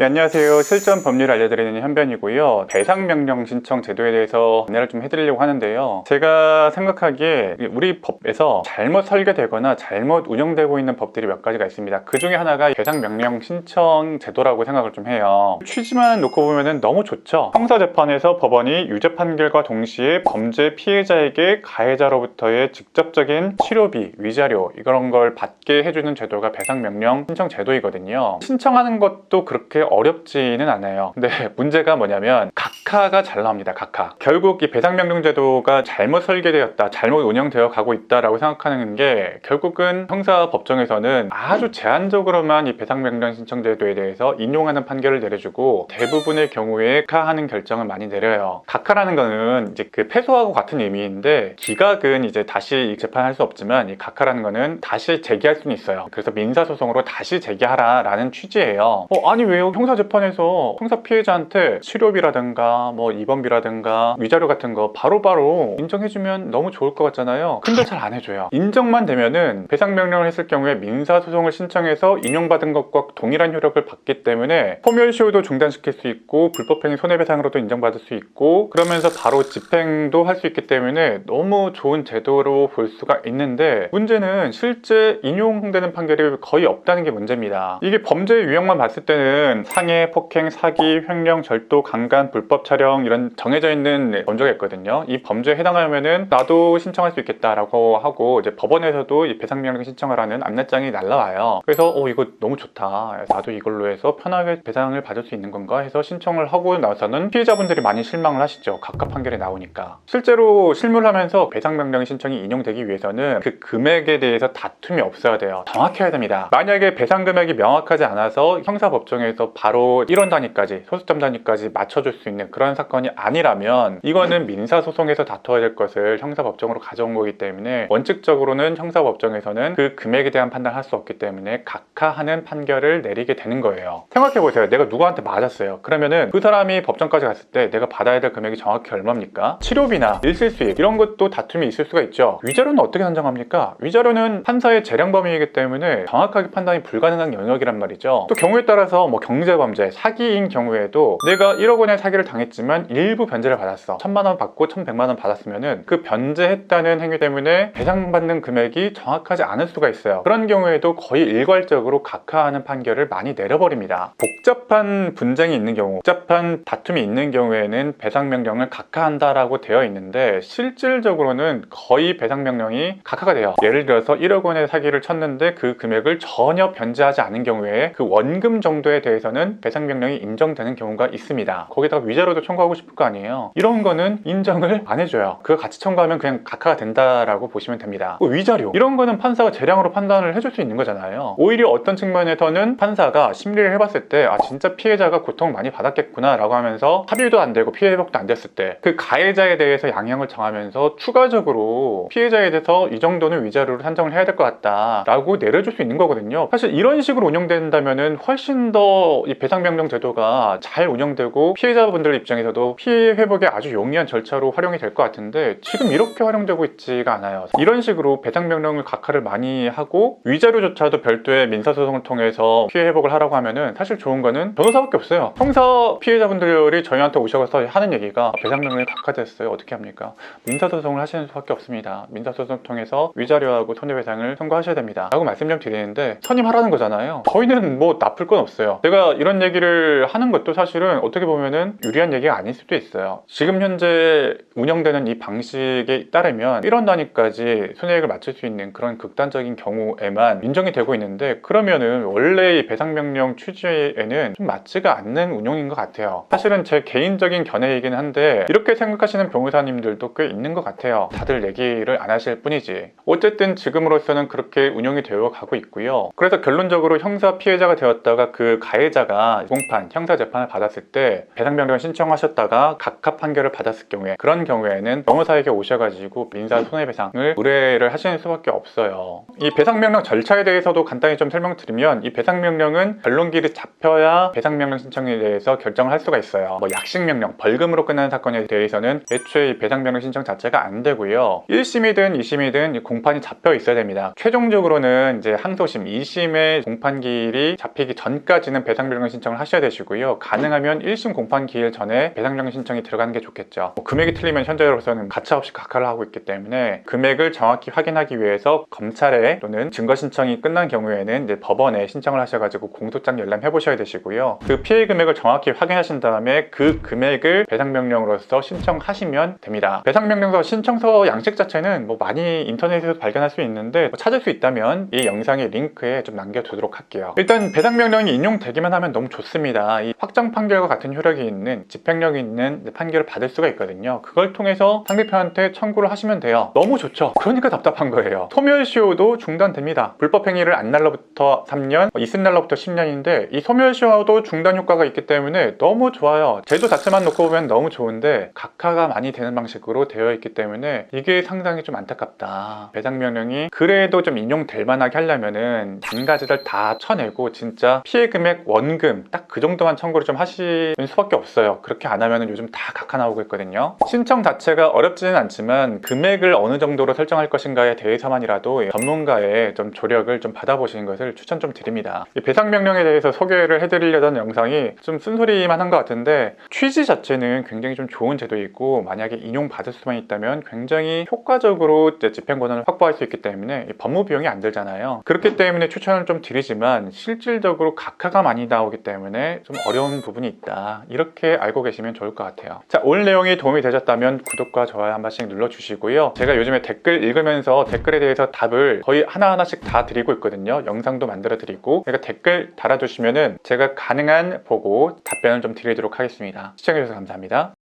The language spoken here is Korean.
네, 안녕하세요. 실전 법률 알려드리는 현변이고요. 배상명령 신청 제도에 대해서 안내를 좀 해드리려고 하는데요. 제가 생각하기에 우리 법에서 잘못 설계되거나 잘못 운영되고 있는 법들이 몇 가지가 있습니다. 그 중에 하나가 배상명령 신청 제도라고 생각을 좀 해요. 취지만 놓고 보면 너무 좋죠. 형사재판에서 법원이 유죄 판결과 동시에 범죄 피해자에게 가해자로부터의 직접적인 치료비, 위자료 이런 걸 받게 해주는 제도가 배상명령 신청 제도이거든요. 신청하는 것도 그렇게 어렵지는 않아요. 근데 문제가 뭐냐면 각하가 잘 나옵니다. 각하. 결국 이 배상명령 제도가 잘못 설계되었다, 잘못 운영되어 가고 있다라고 생각하는 게 결국은 형사법정에서는 아주 제한적으로만 이 배상명령 신청 제도에 대해서 인용하는 판결을 내려주고 대부분의 경우에 각하하는 결정을 많이 내려요. 각하라는 거는 이제 그 패소하고 같은 의미인데 기각은 이제 다시 재판할 수 없지만 이 각하라는 거는 다시 제기할 수는 있어요. 그래서 민사소송으로 다시 제기하라라는 취지예요. 아니 왜요? 형사재판에서 형사 피해자한테 치료비라든가 뭐 입원비라든가 위자료 같은 거 바로바로 인정해주면 너무 좋을 것 같잖아요. 근데 잘 안 해줘요. 인정만 되면은 배상명령을 했을 경우에 민사소송을 신청해서 인용받은 것과 동일한 효력을 받기 때문에 소멸시효도 중단시킬 수 있고 불법행위 손해배상으로도 인정받을 수 있고 그러면서 바로 집행도 할 수 있기 때문에 너무 좋은 제도로 볼 수가 있는데 문제는 실제 인용되는 판결이 거의 없다는 게 문제입니다. 이게 범죄 유형만 봤을 때는 상해, 폭행, 사기, 횡령, 절도, 강간, 불법 촬영 이런 정해져 있는 범죄가 있거든요. 이 범죄에 해당하면은 나도 신청할 수 있겠다라고 하고 이제 법원에서도 이 배상명령 신청을 하는 안내장이 날라와요. 그래서 이거 너무 좋다. 나도 이걸로 해서 편하게 배상을 받을 수 있는 건가 해서 신청을 하고 나서는 피해자분들이 많이 실망을 하시죠. 각하 판결이 나오니까. 실제로 실무를 하면서 배상명령 신청이 인용되기 위해서는 그 금액에 대해서 다툼이 없어야 돼요. 정확해야 됩니다. 만약에 배상 금액이 명확하지 않아서 형사법정에서 바로 1원 단위까지, 소수점 단위까지 맞춰줄 수 있는 그런 사건이 아니라면 이거는 민사소송에서 다퉈야 될 것을 형사법정으로 가져온 거기 때문에 원칙적으로는 형사법정에서는 그 금액에 대한 판단을 할 수 없기 때문에 각하하는 판결을 내리게 되는 거예요. 생각해보세요. 내가 누구한테 맞았어요. 그러면은 그 사람이 법정까지 갔을 때 내가 받아야 될 금액이 정확히 얼마입니까? 치료비나 일실수익 이런 것도 다툼이 있을 수가 있죠. 위자료는 어떻게 산정합니까? 위자료는 판사의 재량 범위이기 때문에 정확하게 판단이 불가능한 영역이란 말이죠. 또 경우에 따라서 뭐 경제범죄, 사기인 경우에도 내가 1억 원의 사기를 당했지만 일부 변제를 받았어. 1,000만 원 받고 1,100만 원 받았으면은 그 변제했다는 행위 때문에 배상받는 금액이 정확하지 않을 수가 있어요. 그런 경우에도 거의 일괄적으로 각하하는 판결을 많이 내려버립니다. 복잡한 분쟁이 있는 경우, 복잡한 다툼이 있는 경우에는 배상명령을 각하한다라고 되어 있는데 실질적으로는 거의 배상명령이 각하가 돼요. 예를 들어서 1억 원의 사기를 쳤는데 그 금액을 전혀 변제하지 않은 경우에 그 원금 정도에 대해서는 배상명령이 인정되는 경우가 있습니다. 거기다가 위자료도 청구하고 싶을 거 아니에요. 이런 거는 인정을 안 해줘요. 그거 같이 청구하면 그냥 각하가 된다라고 보시면 됩니다. 위자료 이런 거는 판사가 재량으로 판단을 해줄 수 있는 거잖아요. 오히려 어떤 측면에서는 판사가 심리를 해봤을 때 진짜 피해자가 고통을 많이 받았겠구나 라고 하면서 합의도 안 되고 피해 회복도 안 됐을 때 그 가해자에 대해서 양형을 정하면서 추가적으로 피해자에 대해서 이 정도는 위자료를 산정을 해야 될 것 같다 라고 내려줄 수 있는 거거든요. 사실 이런 식으로 운영된다면은 훨씬 더 이 배상명령 제도가 잘 운영되고 피해자분들 입장에서도 피해 회복에 아주 용이한 절차로 활용이 될 것 같은데 지금 이렇게 활용되고 있지가 않아요. 이런 식으로 배상명령을 각하를 많이 하고 위자료조차도 별도의 민사소송을 통해서 피해 회복을 하라고 하면은 사실 좋은 거는 변호사밖에 없어요. 형사 피해자분들이 저희한테 오셔서 하는 얘기가 배상명령이 각하됐어요. 어떻게 합니까? 민사소송을 하시는 수밖에 없습니다. 민사소송 통해서 위자료하고 손해배상을 청구하셔야 됩니다 라고 말씀 좀 드리는데 선임하라는 거잖아요. 저희는 뭐 나쁠 건 없어요. 제가 이런 얘기를 하는 것도 사실은 어떻게 보면은 유리한 얘기가 아닐 수도 있어요. 지금 현재 운영되는 이 방식에 따르면 1원 단위까지 손해액을 맞출 수 있는 그런 극단적인 경우에만 인정이 되고 있는데 그러면은 원래 이 배상명령 취지에는 좀 맞지가 않는 운용인 것 같아요. 사실은 제 개인적인 견해이긴 한데 이렇게 생각하시는 변호사님들도 꽤 있는 것 같아요. 다들 얘기를 안 하실 뿐이지. 어쨌든 지금으로서는 그렇게 운영이 되어 가고 있고요. 그래서 결론적으로 형사 피해자가 되었다가 그 가해자가 공판, 형사재판을 받았을 때 배상명령을 신청하셨다가 각하 판결을 받았을 경우에 그런 경우에는 변호사에게 오셔가지고 민사 손해배상을 의뢰를 하시는 수밖에 없어요. 이 배상명령 절차에 대해서도 간단히 좀 설명드리면 이 배상명령은 변론기일이 잡혀야 배상명령 신청에 대해서 결정을 할 수가 있어요. 뭐 약식명령, 벌금으로 끝나는 사건에 대해서는 애초에 이 배상명령 신청 자체가 안 되고요. 1심이든 2심이든 공판이 잡혀 있어야 됩니다. 최종적으로는 이제 항소심 2심의 공판기일이 잡히기 전까지는 배상명령 배상명령 신청을 하셔야 되시고요. 가능하면 1심 공판 기일 전에 배상명령 신청이 들어가는 게 좋겠죠. 금액이 틀리면 현재로서는 가차없이 각하를 하고 있기 때문에 금액을 정확히 확인하기 위해서 검찰에 또는 증거 신청이 끝난 경우에는 이제 법원에 신청을 하셔가지고 공소장 열람해 보셔야 되시고요. 그 피해 금액을 정확히 확인하신 다음에 그 금액을 배상명령으로서 신청하시면 됩니다. 배상명령서 신청서 양식 자체는 많이 인터넷에서 발견할 수 있는데 찾을 수 있다면 이 영상의 링크에 좀 남겨두도록 할게요. 일단 배상명령이 인용되기만 하면 너무 좋습니다. 이 확정 판결과 같은 효력이 있는 집행력이 있는 판결을 받을 수가 있거든요. 그걸 통해서 상대편한테 청구를 하시면 돼요. 너무 좋죠. 그러니까 답답한 거예요. 소멸시효도 중단됩니다. 불법행위를 안 날로부터 3년, 있은 날로부터 10년인데 이 소멸시효도 중단 효과가 있기 때문에 너무 좋아요. 제도 자체만 놓고 보면 너무 좋은데 각하가 많이 되는 방식으로 되어 있기 때문에 이게 상당히 좀 안타깝다. 배상명령이 그래도 좀 인용될 만하게 하려면은 단가지를 다 쳐내고 진짜 피해 금액 원금 딱 그 정도만 청구를 좀 하시는 수밖에 없어요. 그렇게 안 하면은 요즘 다 각하 나오고 있거든요. 신청 자체가 어렵지는 않지만 금액을 어느 정도로 설정할 것인가에 대해서만이라도 전문가의 좀 조력을 좀 받아보시는 것을 추천 좀 드립니다. 이 배상명령에 대해서 소개를 해드리려던 영상이 좀 쓴소리만 한 것 같은데 취지 자체는 굉장히 좀 좋은 제도이고 만약에 인용받을 수만 있다면 굉장히 효과적으로 집행 권한을 확보할 수 있기 때문에 법무 비용이 안 들잖아요. 그렇기 때문에 추천을 좀 드리지만 실질적으로 각하가 많이 나오기 때문에 좀 어려운 부분이 있다. 이렇게 알고 계시면 좋을 것 같아요. 자, 오늘 내용이 도움이 되셨다면 구독과 좋아요 한 번씩 눌러주시고요. 제가 요즘에 댓글 읽으면서 댓글에 대해서 답을 거의 하나하나씩 다 드리고 있거든요. 영상도 만들어 드리고 그러니까 댓글 달아주시면은 제가 가능한 보고 답변을 좀 드리도록 하겠습니다. 시청해주셔서 감사합니다.